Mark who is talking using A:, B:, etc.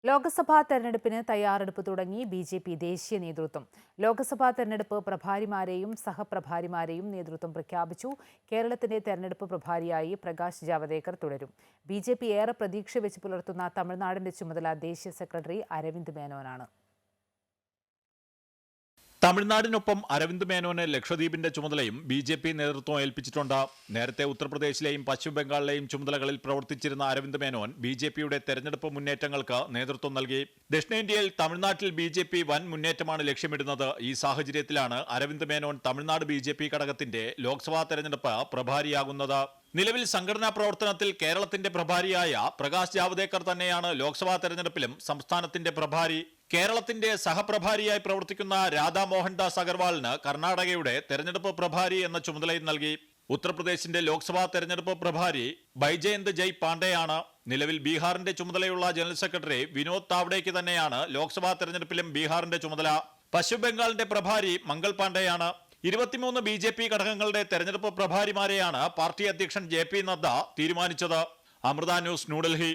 A: ലോക്സഭാ തെരഞ്ഞെടുപ്പിന് തയ്യാറെടുപ്പ് തുടങ്ങി ബി.ജെ.പി. ദേശീയ നേതൃത്വം. ലോക്സഭാ തെരഞ്ഞെടുപ്പ് പ്രഭാരിമാരെയും സഹപ്രഭാരിമാരെയും നേതൃത്വം പ്രഖ്യാപിച്ചു. കേരളത്തിന്റെ തെരഞ്ഞെടുപ്പ് പ്രഭാരിയായി പ്രകാശ് ജാവദേക്കർ തുടരും. ബി.ജെ.പി. ഏറെ പ്രതീക്ഷ വെച്ച് പുലർത്തുന്ന തമിഴ്നാടിന്റെ ചുമതല ദേശീയ സെക്രട്ടറി അരവിന്ദ് മേനോനാണ്.
B: തമിഴ്നാടിനൊപ്പം അരവിന്ദ് മേനോന് ലക്ഷദ്വീപിന്റെ ചുമതലയും ബി.ജെ.പി. നേതൃത്വം ഏൽപ്പിച്ചിട്ടുണ്ട്. നേരത്തെ ഉത്തർപ്രദേശിലെയും പശ്ചിമബംഗാളിലെയും ചുമതലകളിൽ പ്രവർത്തിച്ചിരുന്ന അരവിന്ദ് മേനോൻ ബി.ജെ.പിയുടെ തെരഞ്ഞെടുപ്പ് മുന്നേറ്റങ്ങൾക്ക് നേതൃത്വം നൽകി. ദക്ഷിണേന്ത്യയിൽ തമിഴ്നാട്ടിൽ ബി.ജെ.പി. വൻ മുന്നേറ്റമാണ് ലക്ഷ്യമിടുന്നത്. ഈ സാഹചര്യത്തിലാണ് അരവിന്ദ് മേനോൻ തമിഴ്നാട് ബി.ജെ.പി. ഘടകത്തിന്റെ ലോക്സഭാ തെരഞ്ഞെടുപ്പ് പ്രഭാരിയാകുന്നത്. നിലവിൽ സംഘടനാ പ്രവർത്തനത്തിൽ കേരളത്തിന്റെ പ്രഭാരിയായ പ്രകാശ് ജാവദേക്കർ തന്നെയാണ് ലോക്സഭാ തെരഞ്ഞെടുപ്പിലും സംസ്ഥാനത്തിന്റെ പ്രഭാരി. കേരളത്തിന്റെ സഹപ്രഭാരിയായി പ്രവർത്തിക്കുന്ന രാധാ മോഹൻദാസ് അഗർവാളിന് കർണാടകയുടെ തെരഞ്ഞെടുപ്പ് പ്രഭാരി എന്ന ചുമതലയും നൽകി. ഉത്തർപ്രദേശിന്റെ ലോക്സഭാ തെരഞ്ഞെടുപ്പ് പ്രഭാരി ബൈജയന്ത് ജയ് പാണ്ഡെയാണ്. നിലവിൽ ബീഹാറിന്റെ ചുമതലയുള്ള ജനറൽ സെക്രട്ടറി വിനോദ് താവ്ഡേക്ക് തന്നെയാണ് ലോക്സഭാ തെരഞ്ഞെടുപ്പിലും ബീഹാറിന്റെ ചുമതല. പശ്ചിമബംഗാളിന്റെ പ്രഭാരി മംഗൾ പാണ്ഡെയാണ്. 23 ബി.ജെ.പി. ഘടകങ്ങളുടെ തെരഞ്ഞെടുപ്പ് പ്രഭാരിമാരെയാണ് പാർട്ടി അധ്യക്ഷൻ ജെ.പി. നദ്ദ തീരുമാനിച്ചത്. അമൃത ന്യൂസ്, ന്യൂഡൽഹി.